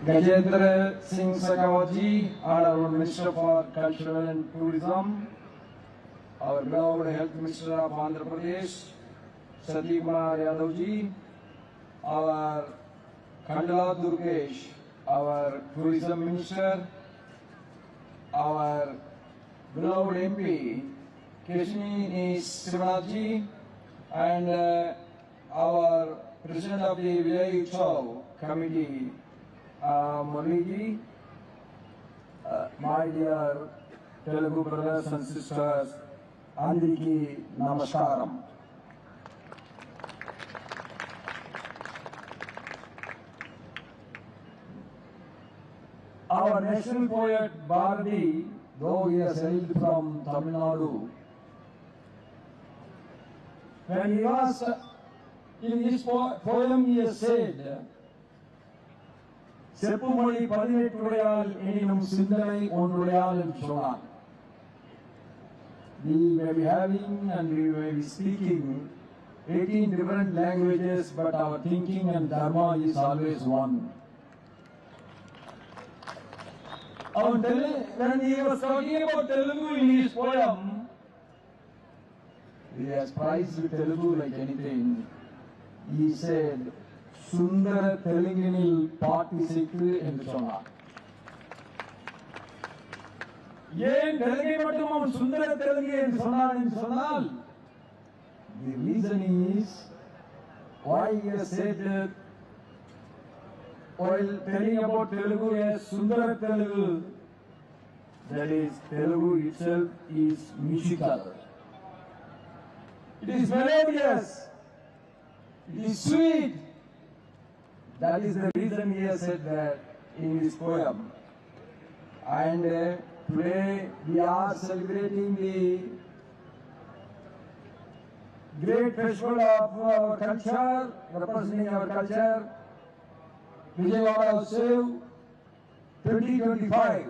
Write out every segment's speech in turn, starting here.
Gajendra Singh Shekhawat, Honorable Minister for Culture and Tourism, our beloved Health Minister of Andhra Pradesh, Sati Kumar Yadav ji, our Khandala Durgesh, our Tourism Minister, our beloved MP, Keshini Srinath ji, and our President of the Village Utsav Committee, Murli ji, my dear Telugu brothers and sisters, Andariki Namaskaram. Our national poet Bharati, though he has hailed from Tamil Nadu, when he was in his poem he has said, செப்புமொழி 18 எனினும் சிந்தனை ஒன்றுடையால் என்று சொன்னார். We may be having and we may be speaking 18 different languages, but our thinking and dharma is always one. When he was talking about Telugu in his poem, he has prized Telugu like anything. He said, சுந்தர தெலுங்கினில் பாட்டிசைக்கு என்று சொன்னார். ஏன் தெலுங்கை மட்டும் அவன் சுந்தர தெலுங்கு என்று சொன்னான் என்று சொன்னால், the reason is why he has said that while telling about Telugu as Sundara Telugu, that is, Telugu itself is musical. It is melodious. It is sweet. That is the reason he has said that in his poem. And today we are celebrating the great festival of our culture, representing our culture, Vijayawada Utsav 2025.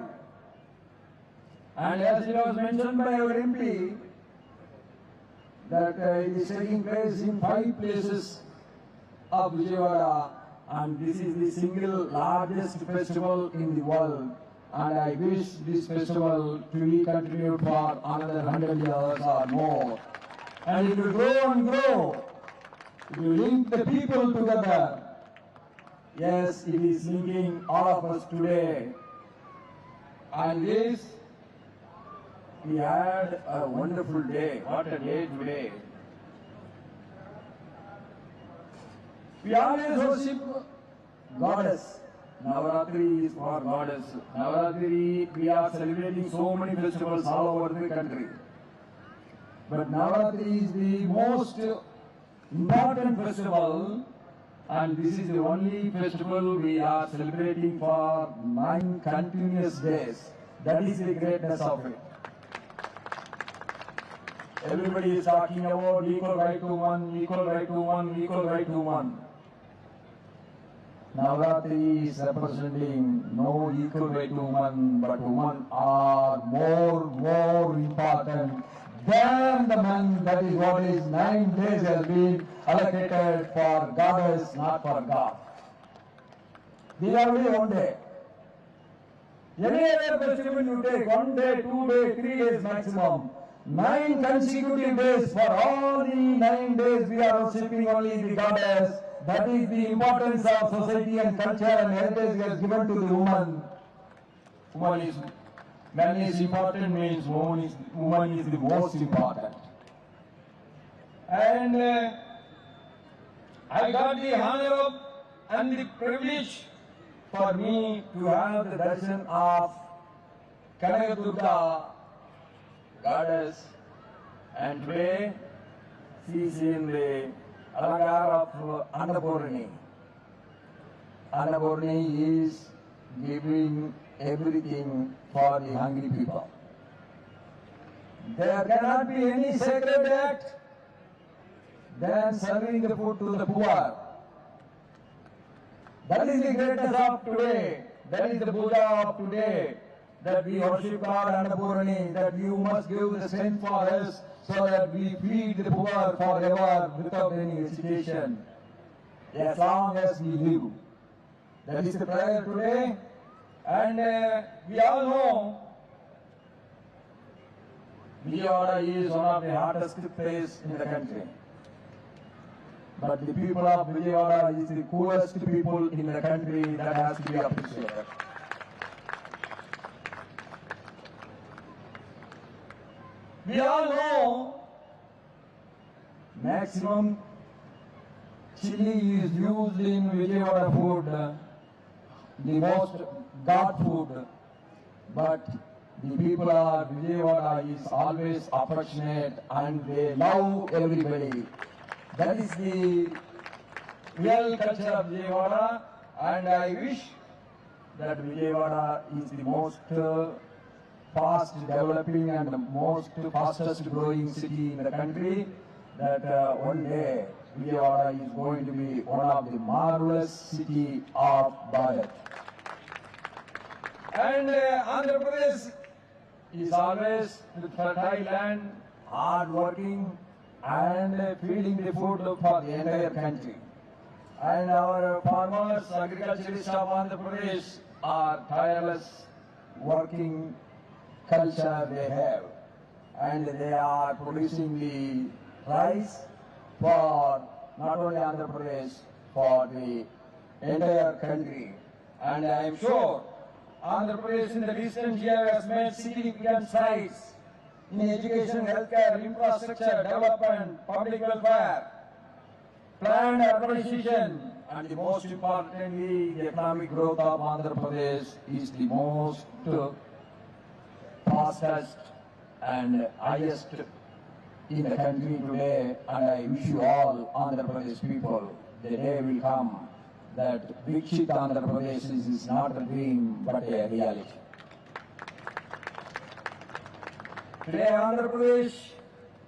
And as it was mentioned by our MP, that it is taking place in 5 places of Vijayawada, and this is the single largest festival in the world. And I wish this festival to be continued for another 100 years or more. And it will grow and grow. It will link the people together. Yes, it is linking all of us today. And this, we had a wonderful day. What a day today. We always worship Goddess. Navaratri is for Goddess. Navaratri, we are celebrating so many festivals all over the country. But Navaratri is the most important festival, and this is the only festival we are celebrating for 9 continuous days. That is the greatness of it. Everybody is talking about equal right to woman, equal right to woman, equal right to woman. Navaratri is representing no equal right to woman, but women are more important than the men. That is what is 9 days has been allocated for goddess, not for God. These are only one day. Any other festival you take, 1 day, 2 days, 3 days maximum. 9 consecutive days, for all the 9 days we are worshipping only the goddess. That is the importance of society and culture and heritage has given to the woman. Man is important means woman is the most important. And I got the honor and the privilege for me to have the darshan of Kanaka goddess, and today she is in the Alangar of Annapurni. Annapurni is giving everything for the hungry people. There cannot be any sacred act than serving the food to the poor. That is the greatness of today. That is the Puja of today. That we worship God Annapurni, that you must give the strength for us so that we feed the poor forever without any hesitation. as long as we live. That is the prayer today. And we all know Vijayawada is one of the hottest place in the country. But the people of Vijayawada is the coolest people in the country. That has to be appreciated. We all know maximum chili is used in Vijayawada food, the most God food. But the people of Vijayawada is always affectionate and they love everybody. That is the real culture of Vijayawada, and I wish that Vijayawada is the most fast developing and the most fastest growing city in the country, that one day Vijayawada is going to be one of the marvelous city of Bharat. And Andhra Pradesh is always the fertile land, hard working and feeding the food for the entire country. And our farmers, agriculturists of Andhra Pradesh are tireless working culture they have, and they are producing the rice for not only Andhra Pradesh, for the entire country. And I am sure Andhra Pradesh in the recent year has made significant strides in education, healthcare, infrastructure, development, public welfare, planned urbanization, and the most importantly, the economic growth of Andhra Pradesh is the most fastest and highest in the country today. And I wish you all Andhra Pradesh people, the day will come that Vikshit Andhra Pradesh is not a dream but a reality. Today Andhra Pradesh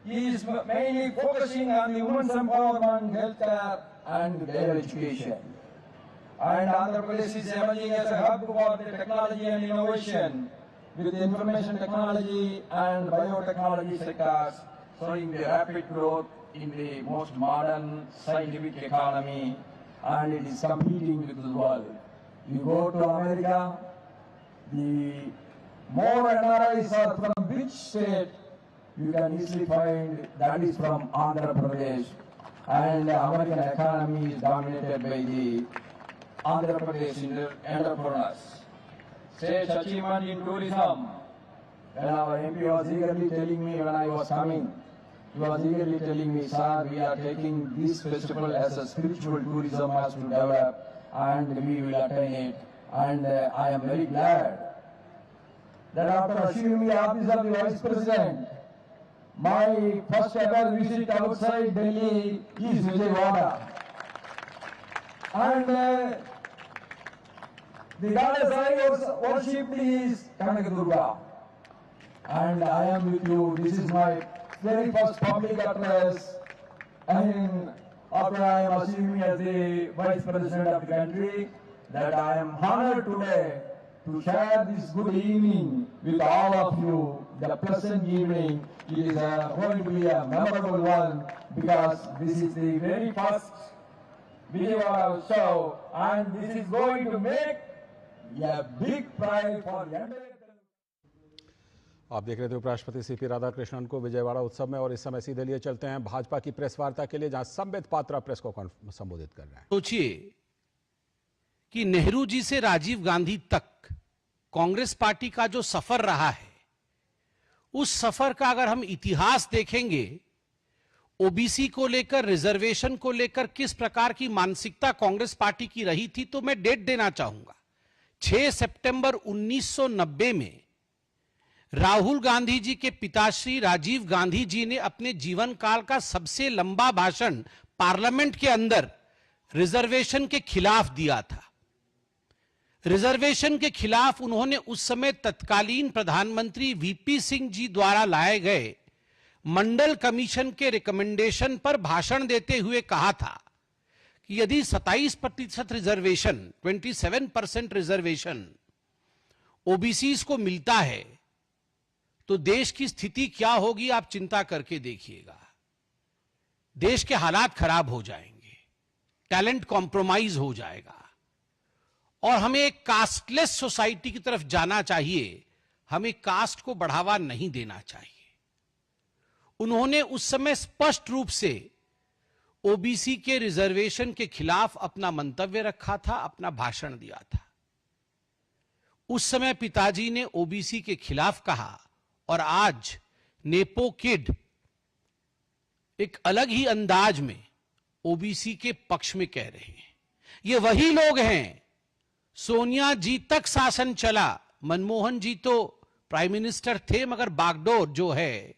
is mainly focusing on the women's empowerment, healthcare and their education. And Andhra Pradesh is emerging as a hub for the technology and innovation, with the information technology and biotechnology sectors showing the rapid growth in the most modern scientific economy, and it is competing with the world. You go to America, the more NRIs are from which state, you can easily find that is from Andhra Pradesh. And the American economy is dominated by the Andhra Pradesh entrepreneurs. State's achievement in tourism. When our MP was eagerly telling me when I was coming, he was eagerly telling me, sir, we are taking this festival as a spiritual tourism has to develop and we will attain it. And I am very glad that after assuming the office of the Vice President, my first ever visit outside Delhi is Vijayawada. And the goddess I worshipped is Kanaka. And I am with you. This is my very first public address. And after I am assuming as the Vice President of the country, that I am honored today to share this good evening with all of you, the pleasant evening. It is going to be a memorable one because this is the very first Vijayawada show, and this is going to make a big pride for the entire. आप देख रहे थे उपराष्ट्रपति CP Radhakrishnan को विजयवाड़ा उत्सव में, और इस समय सीधे लिए चलते हैं भाजपा की प्रेस वार्ता के लिए, जहां संबित पात्रा प्रेस को संबोधित कर रहे हैं। सोचिए कि नेहरू जी से राजीव गांधी तक कांग्रेस पार्टी का जो सफर रहा है, उस सफर का अगर हम इतिहास देखेंगे, ओबीसी को लेकर, रिजर्वेशन को लेकर किस प्रकार की मानसिकता कांग्रेस पार्टी की रही थी, तो मैं डेट देना चाहूंगा। 6 सितंबर 1990 में राहुल गांधी जी के पिताश्री राजीव गांधी जी ने अपने जीवन काल का सबसे लंबा भाषण पार्लियामेंट के अंदर रिजर्वेशन के खिलाफ दिया था। रिजर्वेशन के खिलाफ उन्होंने उस समय तत्कालीन प्रधानमंत्री वीपी सिंह जी द्वारा लाए गए मंडल कमीशन के रिकमेंडेशन पर भाषण देते हुए कहा था कि यदि 27% रिजर्वेशन, 27% रिजर्वेशन ओबीसीज को मिलता है तो देश की स्थिति क्या होगी, आप चिंता करके देखिएगा। देश के हालात खराब हो जाएंगे। टैलेंट कॉम्प्रोमाइज हो जाएगा और हमें एक कास्टलेस सोसाइटी की तरफ जाना चाहिए, हमें कास्ट को बढ़ावा नहीं देना चाहिए। उन्होंने उस समय स्पष्ट रूप से ओबीसी के रिजर्वेशन के खिलाफ अपना मंतव्य रखा था, अपना भाषण दिया था। उस समय पिताजी ने ओबीसी के खिलाफ कहा और आज नेपो किड एक अलग ही अंदाज में ओबीसी के पक्ष में कह रहे हैं। ये वही लोग हैं, सोनिया जी तक शासन चला, मनमोहन जी तो प्राइम मिनिस्टर थे, मगर बागडोर जो है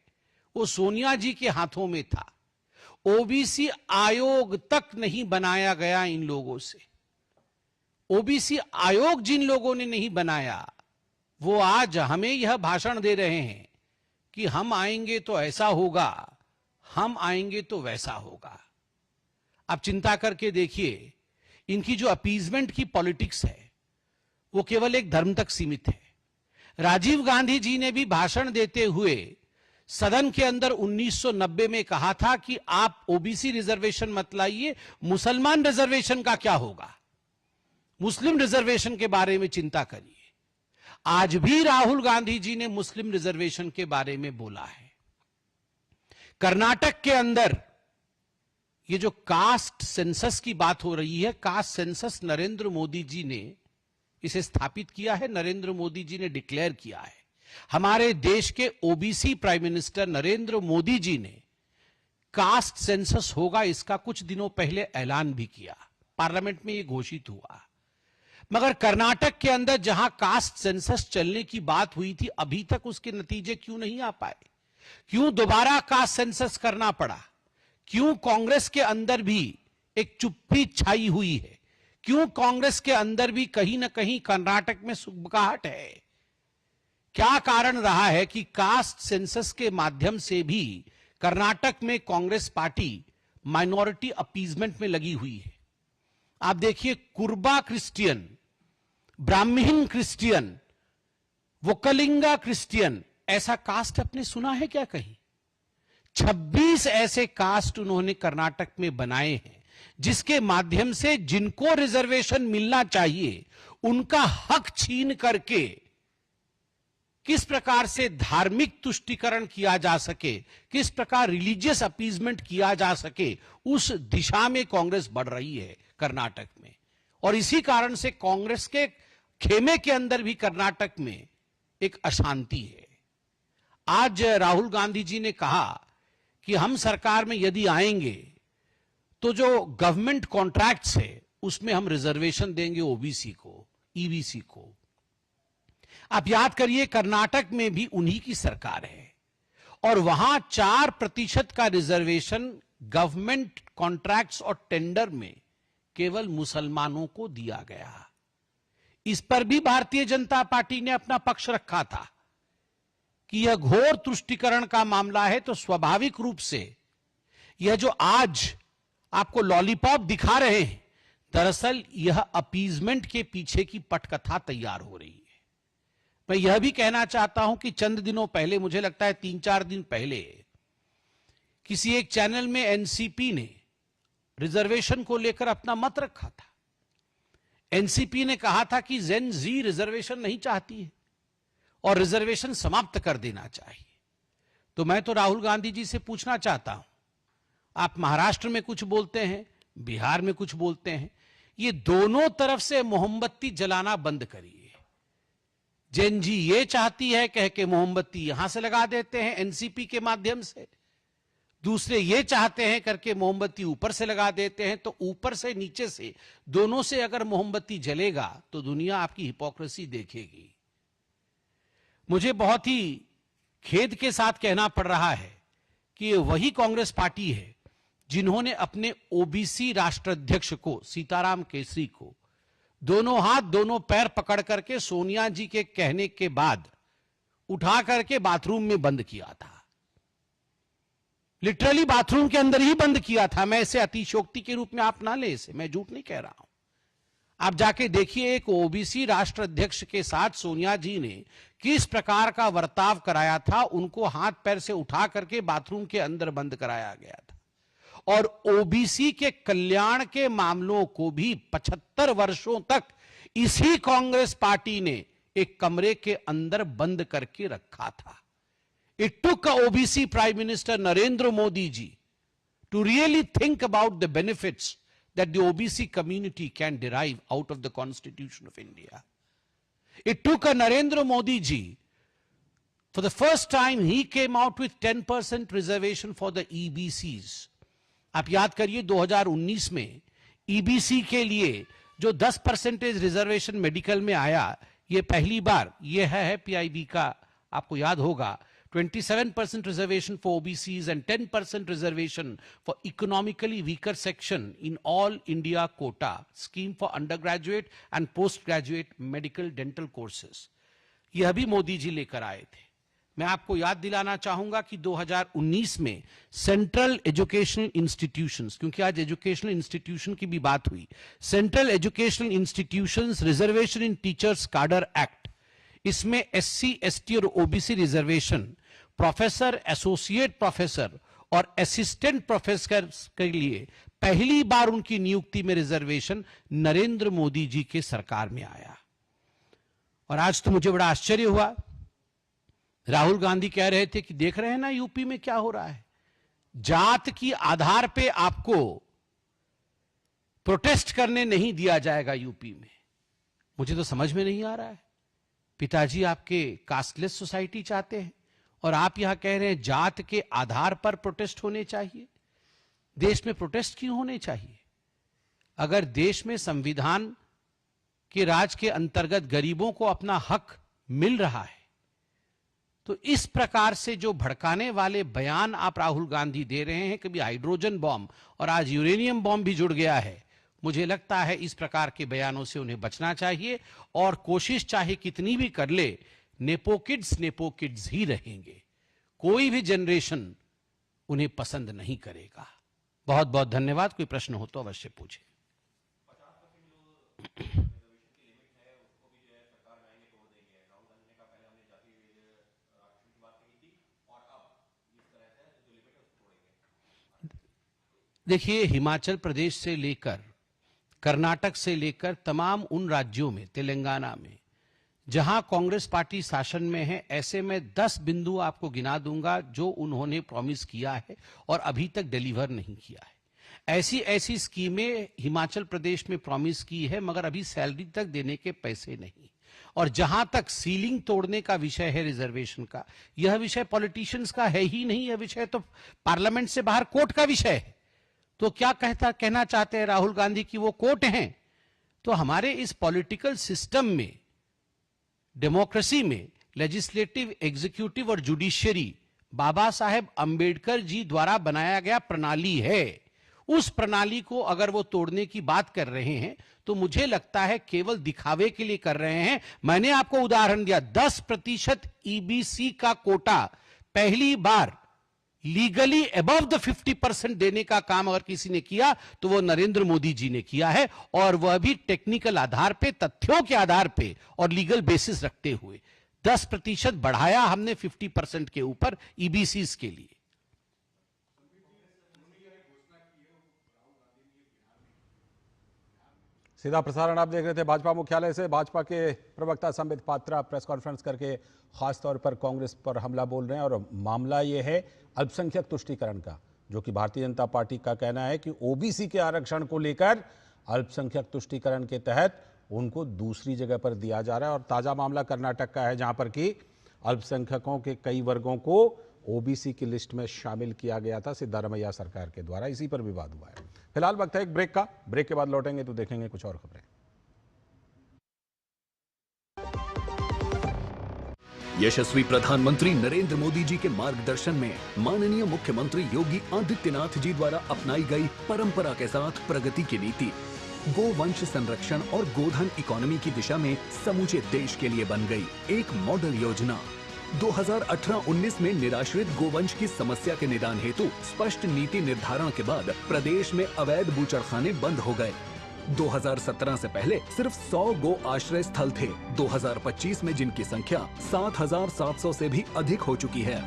वो सोनिया जी के हाथों में था। ओबीसी आयोग तक नहीं बनाया गया इन लोगों से। ओबीसी आयोग जिन लोगों ने नहीं बनाया वो आज हमें यह भाषण दे रहे हैं कि हम आएंगे तो ऐसा होगा, हम आएंगे तो वैसा होगा। आप चिंता करके देखिए, इनकी जो अपीजमेंट की पॉलिटिक्स है वो केवल एक धर्म तक सीमित है। राजीव गांधी जी ने भी भाषण देते हुए सदन के अंदर 1990 में कहा था कि आप ओबीसी रिजर्वेशन मत लाइए, मुसलमान रिजर्वेशन का क्या होगा, मुस्लिम रिजर्वेशन के बारे में चिंता करिए। आज भी राहुल गांधी जी ने मुस्लिम रिजर्वेशन के बारे में बोला है। कर्नाटक के अंदर ये जो कास्ट सेंसस की बात हो रही है, कास्ट सेंसस नरेंद्र मोदी जी ने इसे स्थापित किया है, नरेंद्र मोदी जी ने डिक्लेयर किया है। हमारे देश के OBC prime minister Narendra Modi ji ने कास्ट सेंसस होगा इसका कुछ दिनों पहले ऐलान भी किया, पार्लियामेंट में यह घोषित हुआ। मगर कर्नाटक के अंदर जहां कास्ट सेंसस चलने की बात हुई थी, अभी तक उसके नतीजे क्यों नहीं आ पाए? क्यों दोबारा कास्ट सेंसस करना पड़ा? क्यों कांग्रेस के अंदर भी एक चुप्पी छाई हुई है? क्यों कांग्रेस के अंदर भी कहीं ना कहीं कर्नाटक में सुगबुगाहट है? क्या कारण रहा है कि कास्ट सेंसस के माध्यम से भी कर्नाटक में कांग्रेस पार्टी माइनॉरिटी अपीजमेंट में लगी हुई है? आप देखिए, कुर्बा क्रिश्चियन, ब्राह्मण क्रिश्चियन, वोकलिंगा क्रिश्चियन, ऐसा कास्ट आपने सुना है क्या कहीं? 26 ऐसे कास्ट उन्होंने कर्नाटक में बनाए हैं जिसके माध्यम से जिनको रिजर्वेशन मिलना चाहिए उनका हक छीन करके किस प्रकार से धार्मिक तुष्टीकरण किया जा सके, किस प्रकार रिलीजियस अपीजमेंट किया जा सके, उस दिशा में कांग्रेस बढ़ रही है कर्नाटक में। और इसी कारण से कांग्रेस के खेमे के अंदर भी कर्नाटक में एक अशांति है। आज राहुल गांधी जी ने कहा कि हम सरकार में यदि आएंगे तो जो गवर्नमेंट कॉन्ट्रैक्ट्स है उसमें हम रिजर्वेशन देंगे ओबीसी को, ईबीसी को। आप याद करिए, कर्नाटक में भी उन्हीं की सरकार है और वहां 4% का रिजर्वेशन गवर्नमेंट कॉन्ट्रैक्ट्स और टेंडर में केवल मुसलमानों को दिया गया। इस पर भी भारतीय जनता पार्टी ने अपना पक्ष रखा था कि यह घोर तुष्टीकरण का मामला है, तो स्वाभाविक रूप से यह जो आज आपको लॉलीपॉप दिखा रहे हैं, दरअसल यह अपीजमेंट के पीछे की पटकथा तैयार हो रही है। मैं यह भी कहना चाहता हूं कि चंद दिनों पहले, मुझे लगता है 3-4 दिन पहले, किसी एक चैनल में एनसीपी ने रिजर्वेशन को लेकर अपना मत रखा था। एनसीपी ने कहा था कि जेन जी रिजर्वेशन नहीं चाहती है और रिजर्वेशन समाप्त कर देना चाहिए। तो मैं तो राहुल गांधी जी से पूछना चाहता हूं, आप महाराष्ट्र में कुछ बोलते हैं, बिहार में कुछ बोलते हैं, ये दोनों तरफ से मोमबत्ती जलाना बंद करिए। जेन जी ये चाहती है कह के मोमबत्ती यहां से लगा देते हैं एनसीपी के माध्यम से, दूसरे ये चाहते हैं करके मोमबत्ती ऊपर से लगा देते हैं। तो ऊपर से नीचे से दोनों से अगर मोमबत्ती जलेगा तो दुनिया आपकी हिपोक्रेसी देखेगी। मुझे बहुत ही खेद के साथ कहना पड़ रहा है कि ये वही कांग्रेस पार्टी है जिन्होंने अपने ओबीसी राष्ट्राध्यक्ष को, सीताराम केसरी को, दोनों हाथ दोनों पैर पकड़ करके सोनिया जी के कहने के बाद उठा करके बाथरूम में बंद किया था। लिटरली बाथरूम के अंदर ही बंद किया था। मैं इसे अतिशयोक्ति के रूप में आप ना ले, इसे मैं झूठ नहीं कह रहा हूं। आप जाके देखिए, एक ओबीसी राष्ट्र अध्यक्ष के साथ सोनिया जी ने किस प्रकार का बर्ताव कराया था। उनको हाथ पैर से उठा करके बाथरूम के अंदर बंद कराया गया था और ओबीसी के कल्याण के मामलों को भी 75 वर्षों तक इसी कांग्रेस पार्टी ने एक कमरे के अंदर बंद करके रखा था। It took a OBC Prime Minister Narendra Modi ji to really think about the benefits that the OBC community can derive out of the Constitution of India. It took a Narendra Modi ji, for the first time he came out with 10% reservation for the EBCs. आप याद करिए 2019 में EBC के लिए जो 10% reservation medical में आया, ये पहली बार ये है PIB का, आपको याद होगा 27% reservation for OBCs and 10% reservation for economically weaker section in all India quota scheme for undergraduate and postgraduate medical dental courses. यह भी मोदी जी लेकर आए थे। मैं आपको याद दिलाना चाहूंगा कि 2019 में सेंट्रल एजुकेशनल इंस्टीट्यूशंस, क्योंकि आज एजुकेशनल इंस्टीट्यूशन की भी बात हुई, सेंट्रल एजुकेशनल इंस्टीट्यूशंस रिजर्वेशन इन टीचर्स कार्डर एक्ट, इसमें SC, ST और OBC reservation professor, associate professor और असिस्टेंट प्रोफेसर के लिए पहली बार उनकी नियुक्ति में रिजर्वेशन नरेंद्र मोदी जी के सरकार में आया। और आज तो मुझे बड़ा आश्चर्य हुआ, राहुल गांधी कह रहे थे कि देख रहे हैं ना यूपी में क्या हो रहा है, जात की आधार पे आपको प्रोटेस्ट करने नहीं दिया जाएगा यूपी में। मुझे तो समझ में नहीं आ रहा है, पिताजी आपके कास्टलेस सोसाइटी चाहते हैं और आप यहां कह रहे हैं जात के आधार पर प्रोटेस्ट होने चाहिए। देश में प्रोटेस्ट क्यों होने चाहिए? अगर देश में संविधान के राज के अंतर्गत गरीबों को अपना हक मिल रहा है, तो इस प्रकार से जो भड़काने वाले बयान आप राहुल गांधी दे रहे हैं, कभी हाइड्रोजन बॉम्ब और आज यूरेनियम बॉम्ब भी जुड़ गया है, मुझे लगता है इस प्रकार के बयानों से उन्हें बचना चाहिए। और कोशिश चाहे कितनी भी कर ले, नेपो किड्स ही रहेंगे, कोई भी जनरेशन उन्हें पसंद नहीं करेगा। बहुत बहुत धन्यवाद। कोई प्रश्न हो तो अवश्य पूछे। देखिए, हिमाचल प्रदेश से लेकर कर्नाटक से लेकर तमाम उन राज्यों में, तेलंगाना में जहां कांग्रेस पार्टी शासन में है, ऐसे में 10 बिंदु आपको गिना दूंगा जो उन्होंने प्रॉमिस किया है और अभी तक डिलीवर नहीं किया है। ऐसी ऐसी स्कीमें हिमाचल प्रदेश में प्रॉमिस की है, मगर अभी सैलरी तक देने के पैसे नहीं। और जहां तक सीलिंग तोड़ने का विषय है रिजर्वेशन का, यह विषय पॉलिटिशियंस का है ही नहीं, यह विषय तो पार्लियामेंट से बाहर कोर्ट का विषय है। तो क्या कहना चाहते हैं राहुल गांधी कि वो कोर्ट हैं? तो हमारे इस पॉलिटिकल सिस्टम में, डेमोक्रेसी में, लेजिस्लेटिव, एग्जीक्यूटिव और जुडिशियरी बाबा साहेब अंबेडकर जी द्वारा बनाया गया प्रणाली है। उस प्रणाली को अगर वो तोड़ने की बात कर रहे हैं तो मुझे लगता है केवल दिखावे के लिए कर रहे हैं। मैंने आपको उदाहरण दिया, 10% EBC का कोटा पहली बार लीगली अबव द 50% देने का काम अगर किसी ने किया तो वो नरेंद्र मोदी जी ने किया है, और वह भी टेक्निकल आधार पे, तथ्यों के आधार पे और लीगल बेसिस रखते हुए 10% बढ़ाया हमने 50% के ऊपर EBCs के लिए। सीधा प्रसारण आप देख रहे थे भाजपा मुख्यालय से। भाजपा के प्रवक्ता संबित पात्रा प्रेस कॉन्फ्रेंस करके खासतौर पर कांग्रेस पर हमला बोल रहे हैं, और मामला यह है अल्पसंख्यक तुष्टीकरण का, जो कि भारतीय जनता पार्टी का कहना है कि OBC के आरक्षण को लेकर अल्पसंख्यक तुष्टीकरण के तहत उनको दूसरी जगह पर दिया जा रहा है। और ताजा मामला कर्नाटक का है, जहां पर कि अल्पसंख्यकों के कई वर्गों को OBC की लिस्ट में शामिल किया गया था सिद्धारमैया सरकार के द्वारा। इसी पर विवाद हुआ है। फिलहाल वक्त है एक ब्रेक का, ब्रेक के बाद लौटेंगे तो देखेंगे कुछ और खबरें। यशस्वी प्रधानमंत्री नरेंद्र मोदी जी के मार्गदर्शन में माननीय मुख्यमंत्री योगी आदित्यनाथ जी द्वारा अपनाई गई परंपरा के साथ प्रगति की नीति गोवंश संरक्षण और गोधन इकोनॉमी की दिशा में समूचे देश के लिए बन गई एक मॉडल योजना। 2018-19 में निराश्रित गोवंश की समस्या के निदान हेतु स्पष्ट नीति निर्धारण के बाद प्रदेश में अवैध बूचड़खाने बंद हो गए। 2017 से पहले सिर्फ 100 गो आश्रय स्थल थे, 2025 में जिनकी संख्या 7,700 से भी अधिक हो चुकी है।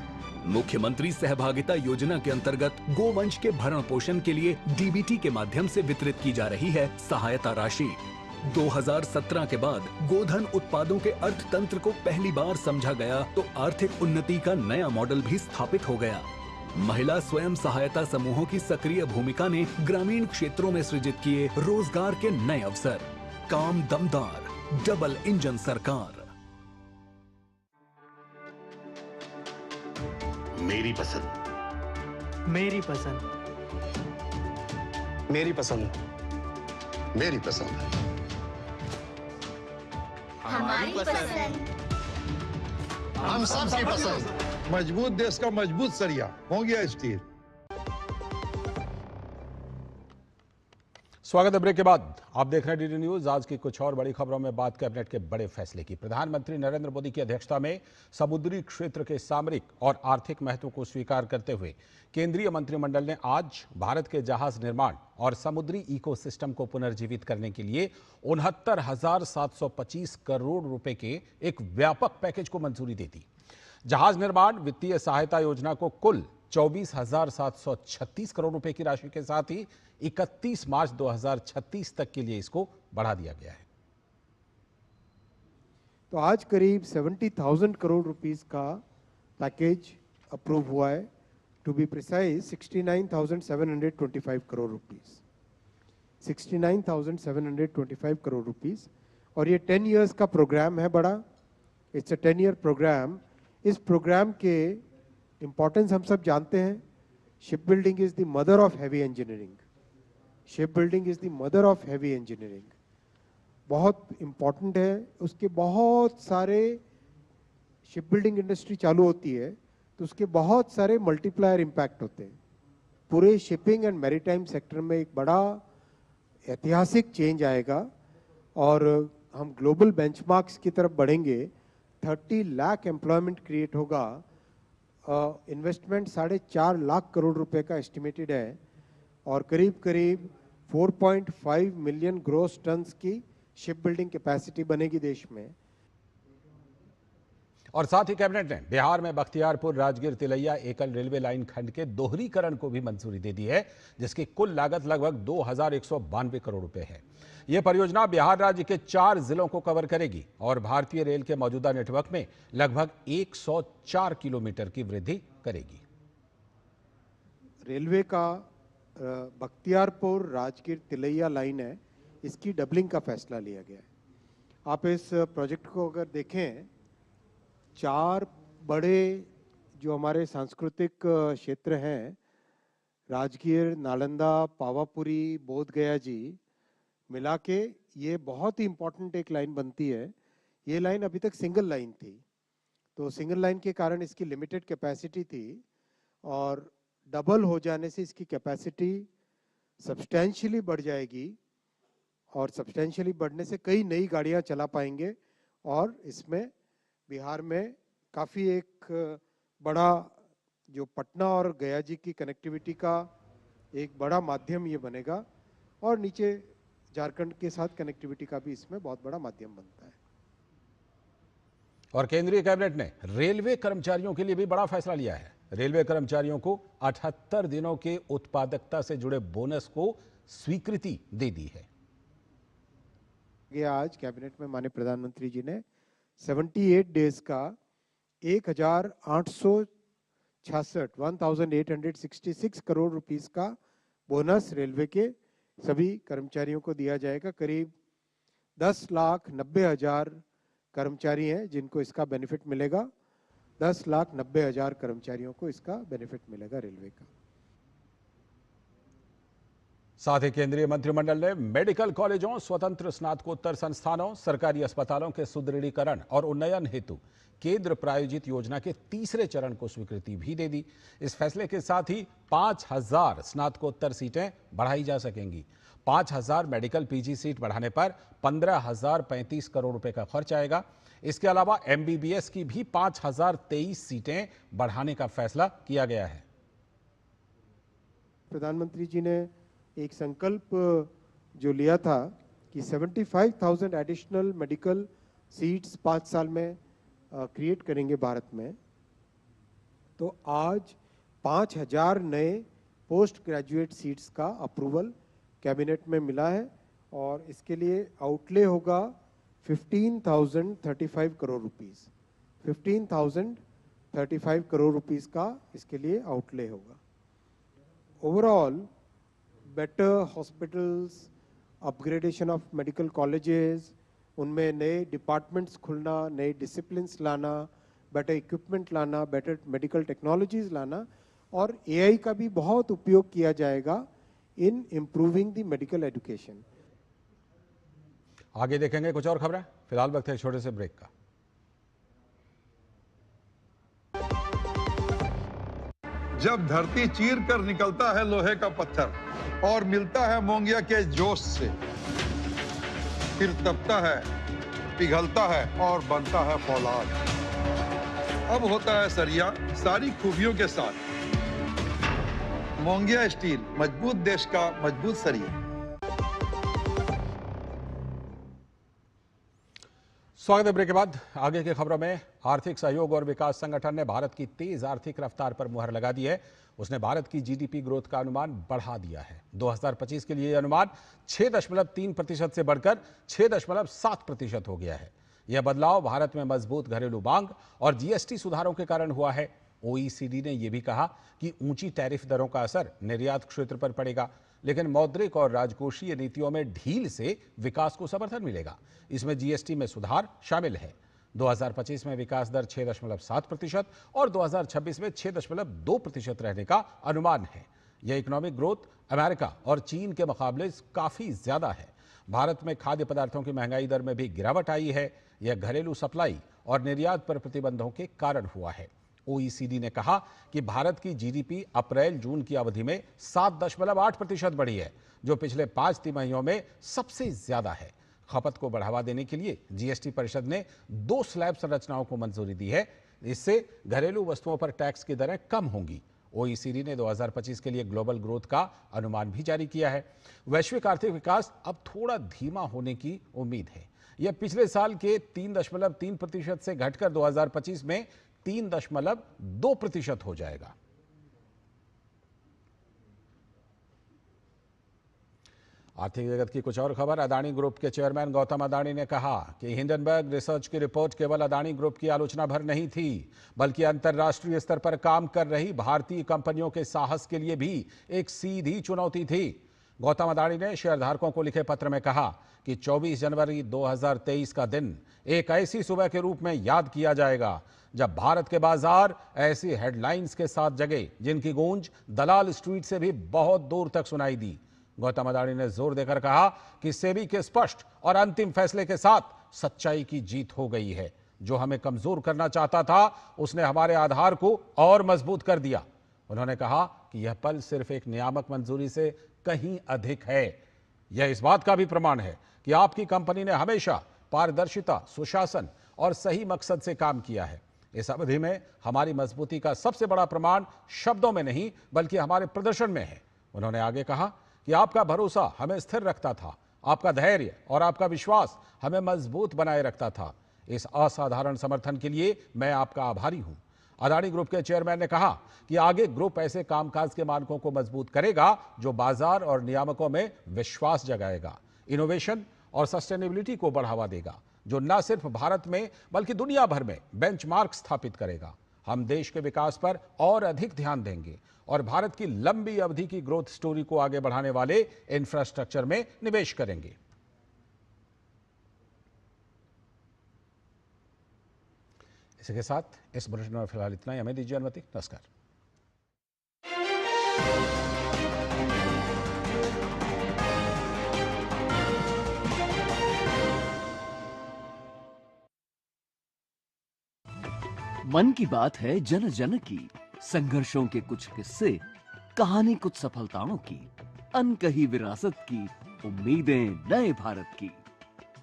मुख्यमंत्री सहभागिता योजना के अंतर्गत गोवंश के भरण पोषण के लिए डीबीटी के माध्यम से वितरित की जा रही है सहायता राशि। 2017 के बाद गोधन उत्पादों के अर्थतंत्र को पहली बार समझा गया तो आर्थिक उन्नति का नया मॉडल भी स्थापित हो गया। महिला स्वयं सहायता समूहों की सक्रिय भूमिका ने ग्रामीण क्षेत्रों में सृजित किए रोजगार के नए अवसर। काम दमदार, डबल इंजन सरकार। मेरी पसंद, मेरी पसंद, मेरी पसंद, मेरी पसंद, हमारी पसंद, हम सबकी पसंद। मजबूत देश का मजबूत सरिया हो गया स्टील। स्वागत है। ब्रेक के बाद आप देख रहे हैं डीडी न्यूज। आज की कुछ और बड़ी खबरों में बात कैबिनेट के बड़े फैसले की। प्रधानमंत्री नरेंद्र मोदी की अध्यक्षता में समुद्री क्षेत्र के सामरिक और आर्थिक महत्व को स्वीकार करते हुए केंद्रीय मंत्रिमंडल ने आज भारत के जहाज निर्माण और समुद्री इकोसिस्टम को पुनर्जीवित करने के लिए 69,725 करोड़ रुपए के एक व्यापक पैकेज को मंजूरी दे दी। जहाज निर्माण वित्तीय सहायता योजना को कुल 24,736 करोड़ रुपए की राशि के साथ ही 31 मार्च 2036 तक के लिए इसको बढ़ा दिया गया है। तो आज करीब 70,000 करोड़ रुपीस का पैकेज अप्रूव हुआ है। To be precise 69,725 crore rupees, 69,725 crore rupees. और ये 10 इयर्स का प्रोग्राम है बड़ा। It's a 10 year programme. इस प्रोग्राम के इंपॉर्टेंस हम सब जानते हैं। Ship building is the mother of heavy engineering. Ship building is the mother of heavy engineering. बहुत इंपॉर्टेंट है। उसके बहुत सारे शिप बिल्डिंग इंडस्ट्री चालू होती है तो उसके बहुत सारे मल्टीप्लायर इम्पैक्ट होते हैं। पूरे शिपिंग एंड मैरीटाइम सेक्टर में एक बड़ा ऐतिहासिक चेंज आएगा और हम ग्लोबल बेंचमार्क्स की तरफ बढ़ेंगे। 30 लाख एम्प्लॉयमेंट क्रिएट होगा। इन्वेस्टमेंट 4.5 लाख करोड़ रुपए का एस्टिमेटेड है और करीब करीब 4.5 मिलियन ग्रोस टन्स की शिप बिल्डिंग कैपेसिटी बनेगी देश में। और साथ ही कैबिनेट ने बिहार में बख्तियारपुर राजगीर तिलैया एकल रेलवे लाइन खंड के दोहरीकरण को भी मंजूरी दे दी है, जिसकी कुल लागत लगभग 2,192 करोड़ रुपए है। यह परियोजना बिहार राज्य के 4 जिलों को कवर करेगी और भारतीय रेल के मौजूदा नेटवर्क में लगभग 104 किलोमीटर की वृद्धि करेगी। रेलवे का बख्तियारपुर राजगीर तिलैया लाइन है, इसकी डबलिंग का फैसला लिया गया है। आप इस प्रोजेक्ट को अगर देखें, 4 बड़े जो हमारे सांस्कृतिक क्षेत्र हैं, राजगीर, नालंदा, पावापुरी, बोध गया जी मिला के ये बहुत ही इंपॉर्टेंट एक लाइन बनती है। ये लाइन अभी तक सिंगल लाइन थी, तो सिंगल लाइन के कारण इसकी लिमिटेड कैपेसिटी थी और डबल हो जाने से इसकी कैपेसिटी सब्सटेंशियली बढ़ जाएगी और सब्सटेंशियली बढ़ने से कई नई गाड़ियां चला पाएंगे और इसमें बिहार में काफ़ी एक बड़ा जो पटना और गया जी की कनेक्टिविटी का एक बड़ा माध्यम ये बनेगा और नीचे झारखंड के साथ कनेक्टिविटी का भी इसमें बहुत बड़ा माध्यम बनता है। और केंद्रीय कैबिनेट ने रेलवे कर्मचारियों के लिए भी बड़ा फैसला लिया है। रेलवे कर्मचारियों को 78 दिनों के उत्पादकता से जुड़े बोनस को स्वीकृति दे दी है। ये आज कैबिनेट में माननीय प्रधानमंत्री जी ने 78 डेज का 1,866 करोड़ रुपीस का बोनस रेलवे के सभी कर्मचारियों को दिया जाएगा। करीब 10,90,000 कर्मचारी हैं जिनको इसका बेनिफिट मिलेगा। 10,90,000 कर्मचारियों को इसका बेनिफिट मिलेगा रेलवे का। साथ ही केंद्रीय मंत्रिमंडल ने मेडिकल कॉलेजों, स्वतंत्र स्नातकोत्तर संस्थानों, सरकारी अस्पतालों के सुदृढ़ीकरण और उन्नयन हेतु केंद्र प्रायोजित योजना के 3रे चरण को स्वीकृति भी दे दी। इस फैसले के साथ ही 5,000 स्नातकोत्तर सीटें बढ़ाई जा सकेंगी। 5,000 मेडिकल पीजी सीट बढ़ाने पर 15,035 करोड़ रुपए का खर्च आएगा। इसके अलावा एमबीबीएस की भी 5,023 सीटें बढ़ाने का फैसला किया गया है। प्रधानमंत्री जी ने एक संकल्प जो लिया था कि 75,000 एडिशनल मेडिकल सीट्स 5 साल में क्रिएट करेंगे भारत में, तो आज 5000 नए पोस्ट ग्रेजुएट सीट्स का अप्रूवल कैबिनेट में मिला है और इसके लिए आउटले होगा 15,035 करोड़ रुपीस। 15,035 करोड़ रुपीस का इसके लिए आउटले होगा। Overall better hospitals, upgradation of medical colleges, उनमें नए डिपार्टमेंट्स खुलना, नए डिसिप्लिन्स लाना, बेटर इक्विपमेंट लाना, बेटर मेडिकल टेक्नोलॉजीज लाना और एआई का भी बहुत उपयोग किया जाएगा in improving the medical education. आगे देखेंगे कुछ और खबरें, फिलहाल वक्त है छोटे से ब्रेक का। जब धरती चीर कर निकलता है लोहे का पत्थर और मिलता है मोंगिया के जोश से, फिर तपता है, पिघलता है और बनता है फौलाद। अब होता है सरिया सारी खूबियों के साथ। मोंगिया स्टील, मजबूत देश का मजबूत सरिया। स्वागत है ब्रेक के बाद। आगे की खबरों में आर्थिक सहयोग और विकास संगठन ने भारत की तेज आर्थिक रफ्तार पर मुहर लगा दी है। उसने भारत की जीडीपी ग्रोथ का अनुमान बढ़ा दिया है। 2025 के लिए यह अनुमान 6.3% से बढ़कर 6.7% हो गया है। यह बदलाव भारत में मजबूत घरेलू मांग और जीएसटी सुधारों के कारण हुआ है। ओईसीडी ने यह भी कहा कि ऊंची टैरिफ दरों का असर निर्यात क्षेत्र पर पड़ेगा, लेकिन मौद्रिक और राजकोषीय नीतियों में ढील से विकास को समर्थन मिलेगा। इसमें जीएसटी में सुधार शामिल है। 2025 में विकास दर 6.7% और 2026 में 6.2% रहने का अनुमान है। यह इकोनॉमिक ग्रोथ अमेरिका और चीन के मुकाबले काफी ज्यादा है। भारत में खाद्य पदार्थों की महंगाई दर में भी गिरावट आई है। यह घरेलू सप्लाई और निर्यात पर प्रतिबंधों के कारण हुआ है। ओईसीडी ने कहा कि भारत की जीडीपी अप्रैल-जून की अवधि में 7.8% बढ़ी है, जो पिछले 5 तिमाहियों में सबसे ज्यादा है। खपत को बढ़ावा देने के लिए जीएसटी परिषद ने 2 स्लैब संरचनाओं को मंजूरी दी है। इससे घरेलू वस्तुओं पर टैक्स की दरें कम होंगी। ओईसीडी ने 2025 के लिए ग्लोबल ग्रोथ का अनुमान भी जारी किया है। वैश्विक आर्थिक विकास अब थोड़ा धीमा होने की उम्मीद है। यह पिछले साल के 3.3% से घटकर 2025 में 3.2% हो जाएगा। आर्थिक जगत की कुछ और खबर। अदानी ग्रुप के चेयरमैन गौतम अदानी ने कहा कि हिंडनबर्ग रिसर्च की रिपोर्ट केवल अदानी ग्रुप की आलोचना भर नहीं थी, बल्कि अंतर्राष्ट्रीय स्तर पर काम कर रही भारतीय कंपनियों के साहस के लिए भी एक सीधी चुनौती थी। गौतम अदानी ने शेयरधारकों को लिखे पत्र में कहा कि 24 जनवरी 2023 का दिन एक ऐसी सुबह के रूप में याद किया जाएगा जब भारत के बाजार ऐसी हेडलाइंस के साथ जगे जिनकी गूंज दलाल स्ट्रीट से भी बहुत दूर तक सुनाई दी। गौतम अदानी ने जोर देकर कहा कि सेबी के स्पष्ट और अंतिम फैसले के साथ सच्चाई की जीत हो गई है। जो हमें कमजोर करना चाहता था, उसने हमारे आधार को और मजबूत कर दिया। उन्होंने कहा कि यह पल सिर्फ एक नियामक मंजूरी से कहीं अधिक है। यह इस बात का भी प्रमाण है कि आपकी कंपनी ने हमेशा पारदर्शिता, सुशासन और सही मकसद से काम किया है। इस अवधि में हमारी मजबूती का सबसे बड़ा प्रमाण शब्दों में नहीं, बल्कि हमारे प्रदर्शन में है। उन्होंने आगे कहा कि आपका भरोसा हमें स्थिर रखता था, आपका धैर्य और आपका विश्वास हमें मजबूत बनाए रखता था। इस असाधारण समर्थन के लिए मैं आपका आभारी हूं। अदानी ग्रुप के चेयरमैन ने कहा कि आगे ग्रुप ऐसे कामकाज के मानकों को मजबूत करेगा जो बाजार और नियामकों में विश्वास जगाएगा, इनोवेशन और सस्टेनेबिलिटी को बढ़ावा देगा, जो न सिर्फ भारत में बल्कि दुनिया भर में बेंचमार्क स्थापित करेगा। हम देश के विकास पर और अधिक ध्यान देंगे और भारत की लंबी अवधि की ग्रोथ स्टोरी को आगे बढ़ाने वाले इंफ्रास्ट्रक्चर में निवेश करेंगे। इसी के साथ इस बुलेटिन में फिलहाल इतना ही। हमें दीजिए अनुमति। नमस्कार। मन की बात है जन जन की, संघर्षों के कुछ किस्से, कहानी कुछ सफलताओं की, अनकही विरासत की, उम्मीदें नए भारत की।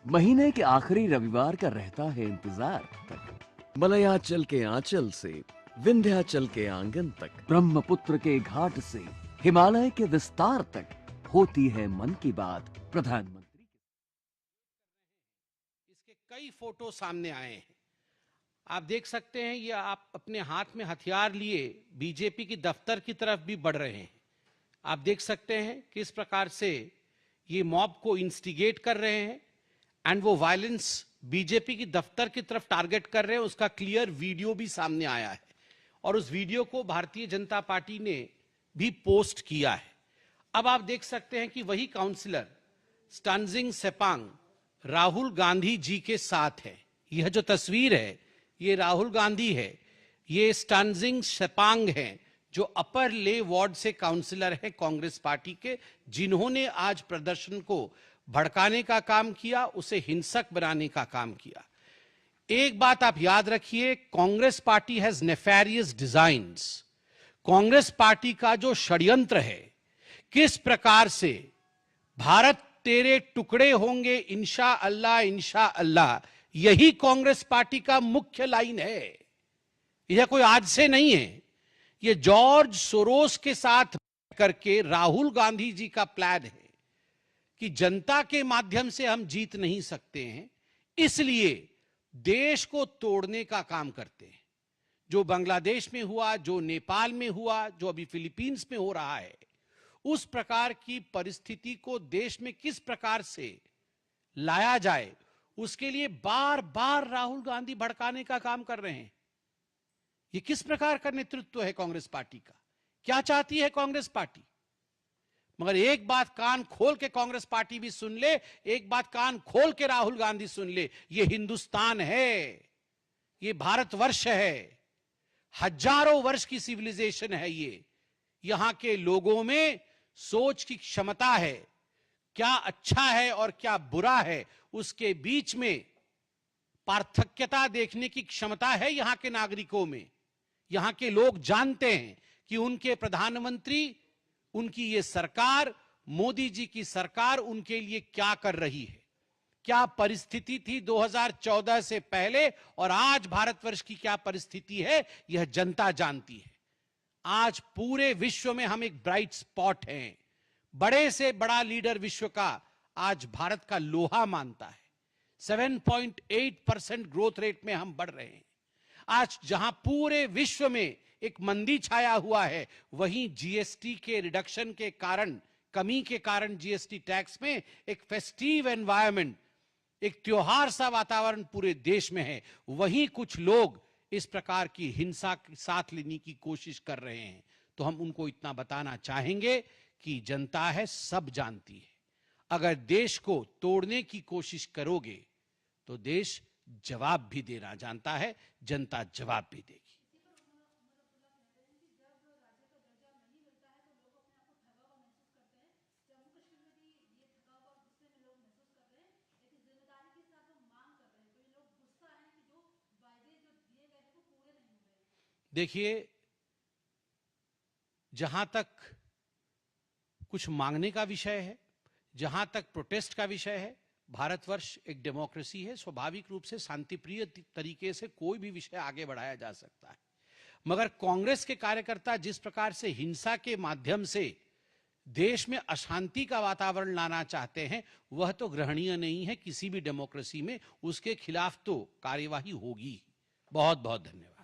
महीने के आखिरी रविवार का रहता है इंतजार तक। मलयाचल के आंचल से विंध्याचल के आंगन तक, ब्रह्मपुत्र के घाट से हिमालय के विस्तार तक होती है मन की बात प्रधानमंत्री। इसके कई फोटो सामने आए हैं। आप देख सकते हैं ये आप अपने हाथ में हथियार लिए बीजेपी की दफ्तर की तरफ भी बढ़ रहे हैं। आप देख सकते हैं किस प्रकार से ये मॉब को इंस्टिगेट कर रहे हैं एंड वो वायलेंस बीजेपी की दफ्तर की तरफ टारगेट कर रहे हैं। उसका क्लियर वीडियो भी सामने आया है और उस वीडियो को भारतीय जनता पार्टी ने भी पोस्ट किया है। अब आप देख सकते हैं कि वही काउंसलर स्टानजिंग सेपांग राहुल गांधी जी के साथ है। यह जो तस्वीर है ये राहुल गांधी है, ये स्टानजिंग सेपांग हैं जो अपर ले वार्ड से काउंसलर है कांग्रेस पार्टी के, जिन्होंने आज प्रदर्शन को भड़काने का काम किया, उसे हिंसक बनाने का काम किया। एक बात आप याद रखिए, Congress party has nefarious designs. Congress party का जो षड्यंत्र है, किस प्रकार से भारत तेरे टुकड़े होंगे इंशा अल्लाह, यही कांग्रेस पार्टी का मुख्य लाइन है। यह कोई आज से नहीं है, यह जॉर्ज सोरोस के साथ करके राहुल गांधी जी का प्लान है कि जनता के माध्यम से हम जीत नहीं सकते हैं, इसलिए देश को तोड़ने का काम करते हैं। जो बांग्लादेश में हुआ, जो नेपाल में हुआ, जो अभी फिलीपींस में हो रहा है, उस प्रकार की परिस्थिति को देश में किस प्रकार से लाया जाए, उसके लिए बार बार राहुल गांधी भड़काने का काम कर रहे हैं। ये किस प्रकार का नेतृत्व है कांग्रेस पार्टी का? क्या चाहती है कांग्रेस पार्टी? मगर एक बात कान खोल के कांग्रेस पार्टी भी सुन ले, एक बात कान खोल के राहुल गांधी सुन ले, ये हिंदुस्तान है, ये भारतवर्ष है, हजारों वर्ष की सिविलाइजेशन है ये। यहां के लोगों में सोच की क्षमता है, क्या अच्छा है और क्या बुरा है उसके बीच में पार्थक्यता देखने की क्षमता है यहां के नागरिकों में। यहां के लोग जानते हैं कि उनके प्रधानमंत्री, उनकी ये सरकार, मोदी जी की सरकार उनके लिए क्या कर रही है, क्या परिस्थिति थी 2014 से पहले और आज भारतवर्ष की क्या परिस्थिति है, यह जनता जानती है। आज पूरे विश्व में हम एक ब्राइट स्पॉट हैं। बड़े से बड़ा लीडर विश्व का आज भारत का लोहा मानता है। 7.8% ग्रोथ रेट में हम बढ़ रहे हैं। आज जहां पूरे विश्व में एक मंदी छाया हुआ है, वहीं जीएसटी के रिडक्शन के कारण, कमी के कारण जीएसटी टैक्स में एक फेस्टिव एनवायरनमेंट, एक त्योहार सा वातावरण पूरे देश में है। वहीं कुछ लोग इस प्रकार की हिंसा के साथ लेने की कोशिश कर रहे हैं। तो हम उनको इतना बताना चाहेंगे कि जनता है, सब जानती है। अगर देश को तोड़ने की कोशिश करोगे तो देश जवाब भी देना जानता है, जनता जवाब भी देगी। देखिए, जहां तक कुछ मांगने का विषय है, जहां तक प्रोटेस्ट का विषय है, भारतवर्ष एक डेमोक्रेसी है। स्वाभाविक रूप से शांतिप्रिय तरीके से कोई भी विषय आगे बढ़ाया जा सकता है। मगर कांग्रेस के कार्यकर्ता जिस प्रकार से हिंसा के माध्यम से देश में अशांति का वातावरण लाना चाहते हैं, वह तो ग्रहणीय नहीं है किसी भी डेमोक्रेसी में। उसके खिलाफ तो कार्यवाही होगी। बहुत बहुत धन्यवाद।